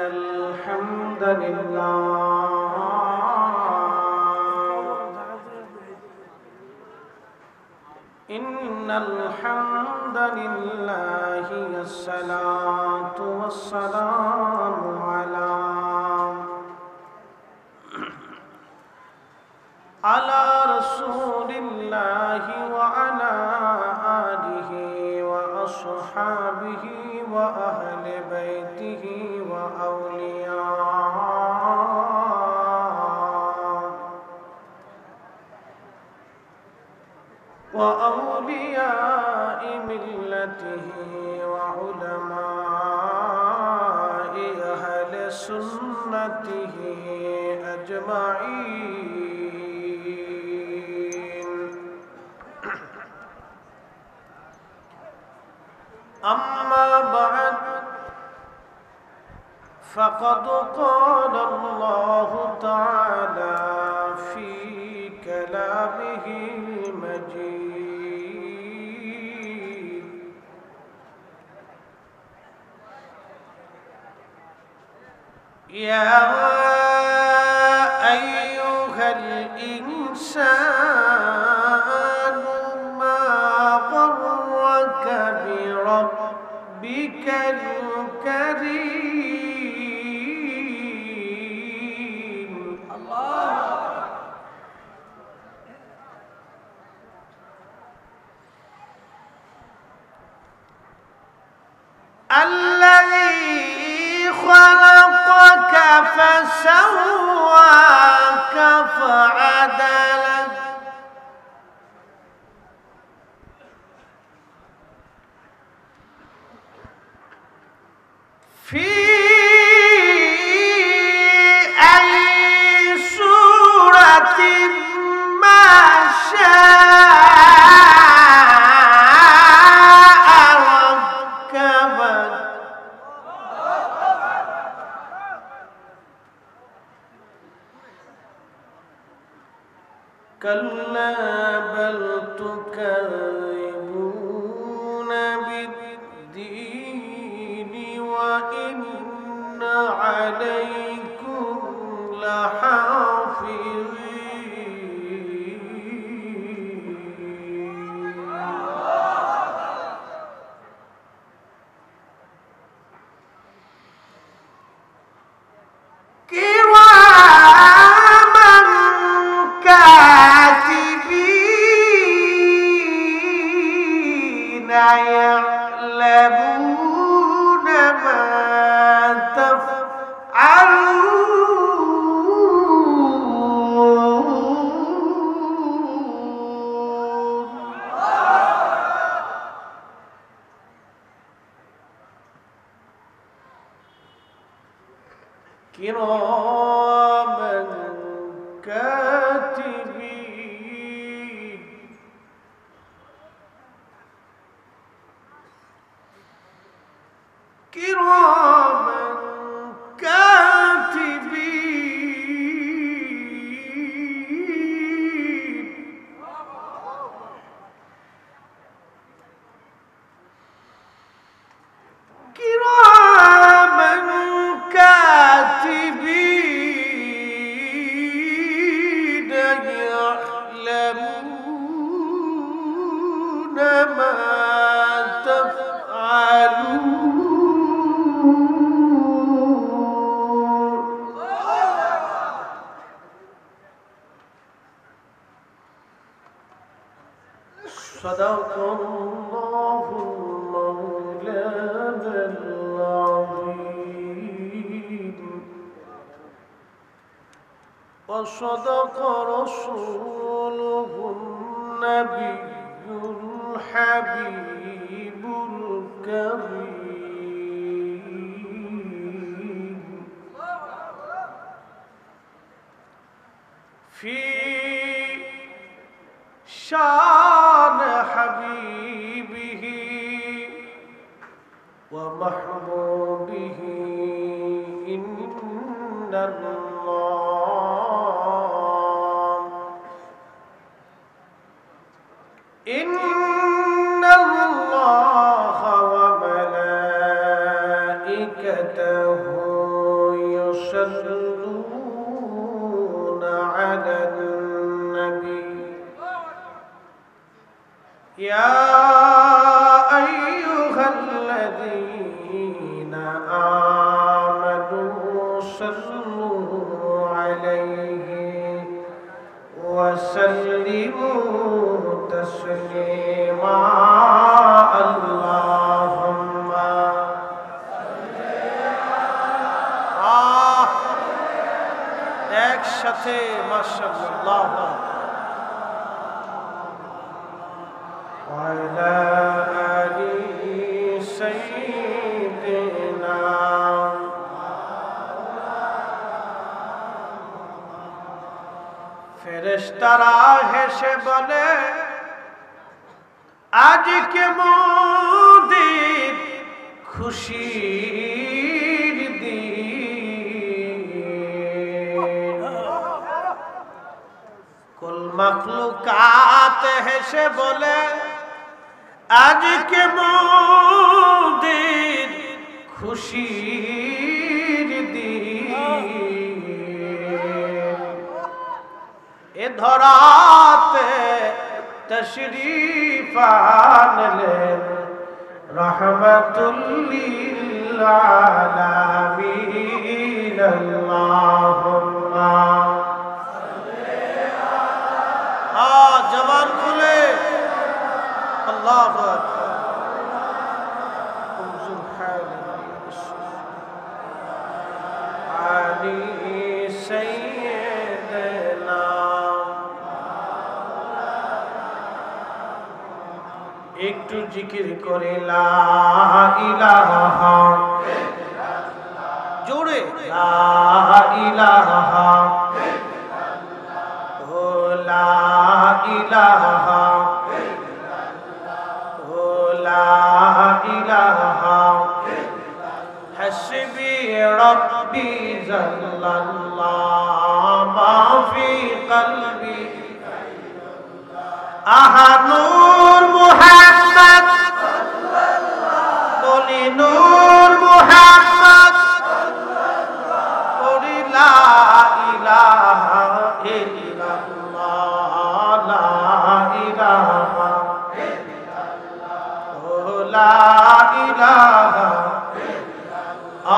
الحمد لله إن الحمد لله الصلاة والسلام على رسول الله وعلى آله وأصحابه وأهل بيته وأولياء ملته وعلماء أهل سنته أجمعين أما بعد فقد قال الله تعالى في كلامه المجيد يا أيها الإنسان ما غرك بربك الكريم الذي خلقك فسواك فعدلك في أي صورة ما شاء ركبك كلا بل تكذبون بالدين وإن عليكم لحافظين كراما كاتبين يعلمون ما تفعلون كراما كاتبين كراما كاتبين كراما كاتبين يعلمون ما تفعلون صدق الله مولانا العظيم وصدق رسوله النبي الحبيب الكريم في شان حبيبه ومحبوبه إن الله وملائكته يصلون على النبي يا أيها الذين آمنوا صلوا عليه وسلموا تسليما اللهم একসাথে মাশাআল্লাহ وعلى آل سيدنا ফেরেশতারা হেসে বলে আজকে মোদের খুশির দিন কুল মাখলুকাত হেসে বলে আজকে মোদের খুশির দিন এ ধরাতে তশরীফ আনলেন রহমাতুল লিল আলামিন আল্লাহুম্মা জবান খুলে আল্লাহু আকবার আলী সাইয়্যিদনা একটু জিকির করে লা ইলাহা জোরে লা ইলাহা ও লা ইলাহা ও লা ইলাহা হাসবি রব্বি জাল্লাল্লাহ মা ফি কলবি আহা নূর মুহাম্মদ বলি নূর মুহাম্মদ বলি লা ইলাহা ইল্লাল্লাহ লা ইলাহা ইল্লাল্লাহ ও লা ইলাহা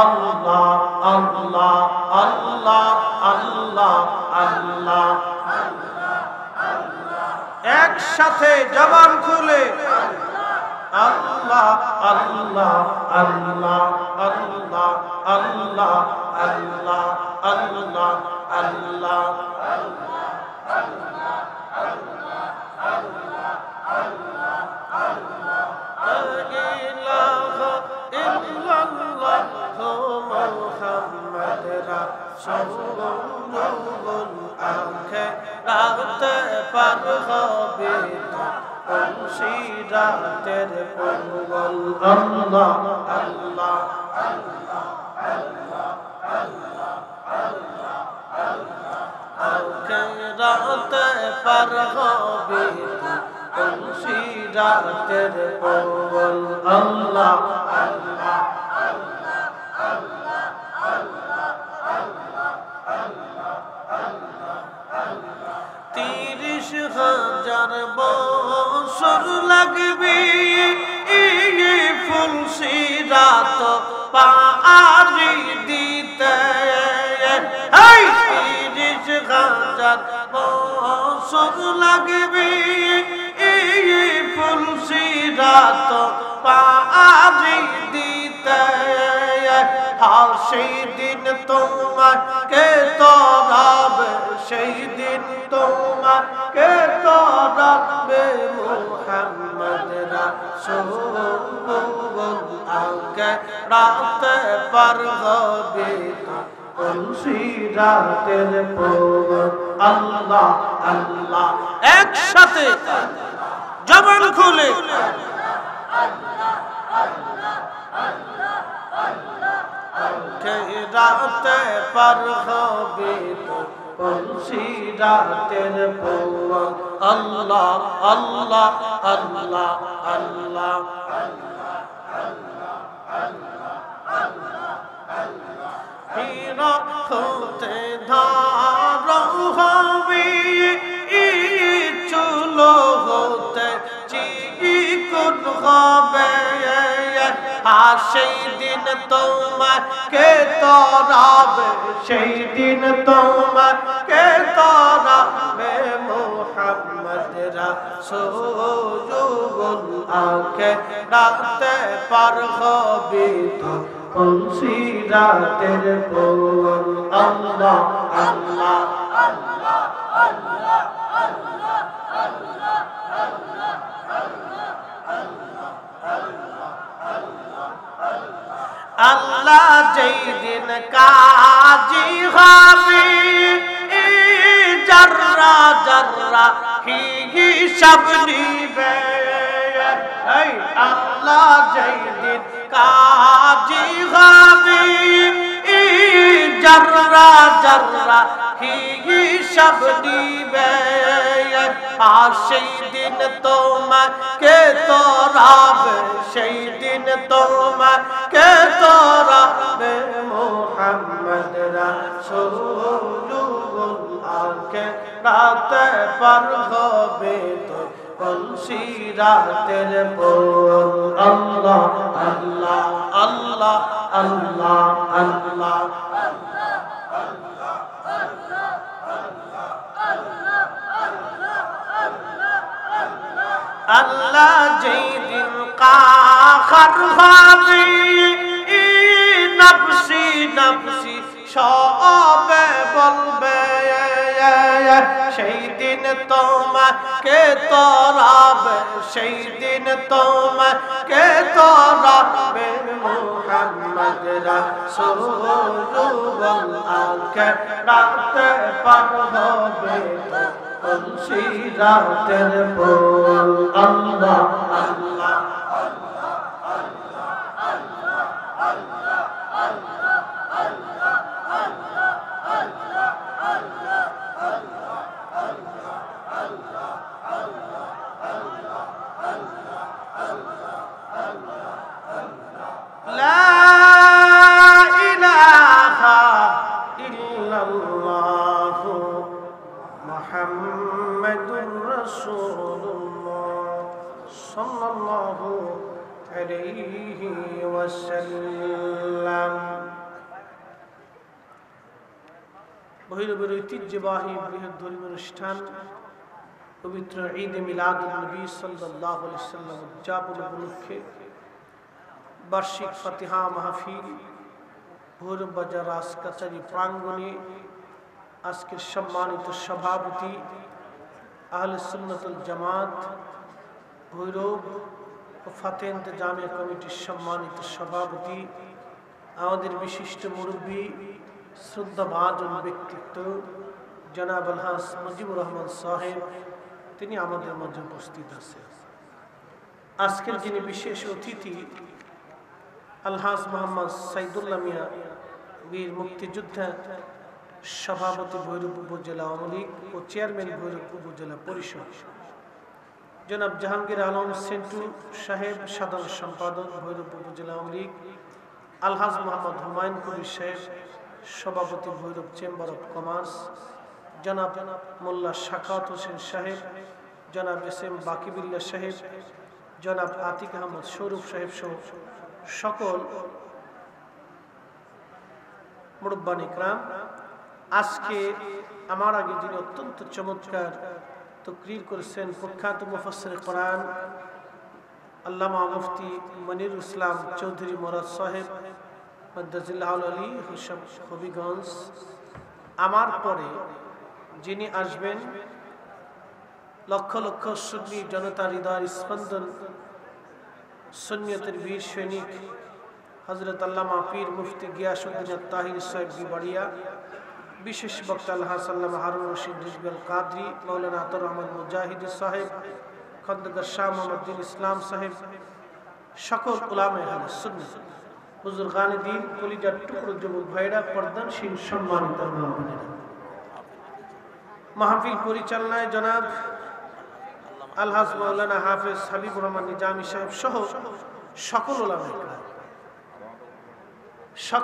আল্লাহ আল্লাহ আল্লাহ আল্লাহ আল্লাহ একসাথে জবান খুলে আল্লাহ আল্লাহ আল্লাহ আল্লাহ আল্লাহ আল্লাহ আল্লাহ আল্লাহ রাতে পার হবে মুর্শিদাতের পূর্বল আল্লাহ আল্লাহ আল্লাহ আল্লাহ আল্লাহ আল্লাহ রাতে পার হবে মুর্শিদাতের পূর্বল আল্লাহ আল্লাহ আল্লাহ আল্লাহ আল্লাহ আল্লাহ 30,000 বছর লাগবে এই ফুলসিরাত পাড়ি দিতে 30,000 বছর লাগবে এই ফুলসিরাত পাড়ি দিতে সেই দিন তোমাকে তরাবে সেই দিন তোমাকে তরাবে মুহাম্মদ রাসূল আগে রাতে পার হবে মুর্শিদাতের পূর্ব আল্লাহ আল্লাহ একসাথে জবান খুলে রাতে পার হবে মুর্শিদাতের পূর্ব আল্লাহ আল্লাহ আল্লাহ আল্লাহ হীরা হতে ধারা হবে চুলো হতে চিকন হবে আর সেই দিন তোমাকে তরাবে সেই দিন তোমাকে তরাবে মুহাম্মদ রাসূলুল্লাহকে রাতে পার হবে তো সিরাতের পর আল্লাহ আল্লাহ আল্লাহ আল্লাহ আল্লাহ আল্লাহ আল্লাহ আল্লাহ যেই দিন কাজী হবে জর্রা জর্রা হিসাব নিবে আল্লাহ যেই দিন কাজী হবে জর্রা জর্রা হিসাব নিবে আর সেই দিন তোমাকে তরাবে সেই দিন তোমাকে তরাবে মুহাম্মদ রাসূলুল্লাহকে রাতে পার হবে তো সিরাতের পর আল্লাহ আল্লাহ আল্লাহ আল্লাহ আল্লাহ আল্লাহ যেই দিন কাখার হবে নফসি নফসি সবে বলবে সেই দিন তোমাকে তরাবে সেই দিন তোমাকে তরাবে মুহাম্মদ রাসূলুল্লাহকে রাতে পার হবে সিরাতের পর আল্লাহ আল্লাহ লা ইলাহা ইল্লাল্লাহ মুহাম্মাদুর রাসূলুল্লাহ সাল্লাল্লাহু আলাইহি ওয়াসাল্লাম। বহিরবের ঐতিহ্যবাহী বৃহৎ ধর্মীয় অনুষ্ঠান পবিত্র ঈদ মিলাদুন নবী সাল্লাল্লাহু আলাইহি ওয়াসাল্লাম উদযাপন উপলক্ষে বার্ষিক ফাতিহা মাহফিল ভৈরব বাজার রাজকাচারী প্রাঙ্গণে আজকের সম্মানিত সভাপতি আহলে সুন্নাতুল জামাত ভৈরব ও ফাতেহ ইন্তেজামিয়া কমিটির সম্মানিত সভাপতি আমাদের বিশিষ্ট মুরব্বী শ্রদ্ধাভাজন ব্যক্তিত্ব জনাব আলহাজ মুজিবুর রহমান সাহেব, তিনি আমাদের মাঝে উপস্থিত আছেন। আজকের যিনি বিশেষ অতিথি আলহাজ মোহাম্মদ সাইদুল্লাহ মিয়া বীর মুক্তিযোদ্ধা, সভাপতি ভৈরব উপজেলা আওয়ামী লীগ ও চেয়ারম্যান ভৈরব উপজেলা পরিষদ, জনাব জাহাঙ্গীর আলম সেন্টু সাহেব সাধারণ সম্পাদক ভৈরব উপজেলা আওয়ামী লীগ, আলহাজ মোহাম্মদ হুমায়ুন কবির সাহেব সভাপতি ভৈরব চেম্বার অফ কমার্স, জনাব মোল্লা শাকাত হোসেন সাহেব, জনাব এস এম বাকিবিল্লাহ সাহেব, জনাব আতিক আহমদ শরীফ সাহেব সহ সকল মুরব্বান ইকরাম, আজকে আমার আগে যিনি অত্যন্ত চমৎকার তাকরীর করেছেন প্রখ্যাত মুফাসসির কোরআন আল্লামা মুফতি মনিরুল ইসলাম চৌধুরী মুরাদ সাহেব মাদ্দাজিল্লাহুল আলী হুসাম হবিগঞ্জ, আমার পরে যিনি আসবেন লক্ষ লক্ষ সুন্নি জনতার হৃদয়ের স্পন্দন সুন্নিয়তের বীর সৈনিক হযরত আল্লামা পীর মুফতি গিয়াসউদ্দিন আত-তাহির সাহেব বিবাড়িয়া, বিশেষ বক্তা আলহাজ আল্লামা হারুন রশিদ রিজভী কাদরি, মাওলানা আতাউর রহমান মুজাহিদ সাহেব, খন্দকার শাহ মোহাম্মদ দিন ইসলাম সাহেব, সকল উলামায়ে আহলে সুন্নাত, বুজুর্গানে দ্বীন, কলিজার টুকরো যুবক ভাইরা, পর্দানশীল সম্মানিত মা বোনেরা, মাহফিল পরিচালনায় জনাব আলহাজ মাওলানা হাফেজ হাবিবুর রহমান নিজামী সাহেব সহ সকল উলামায়ে কেরাম।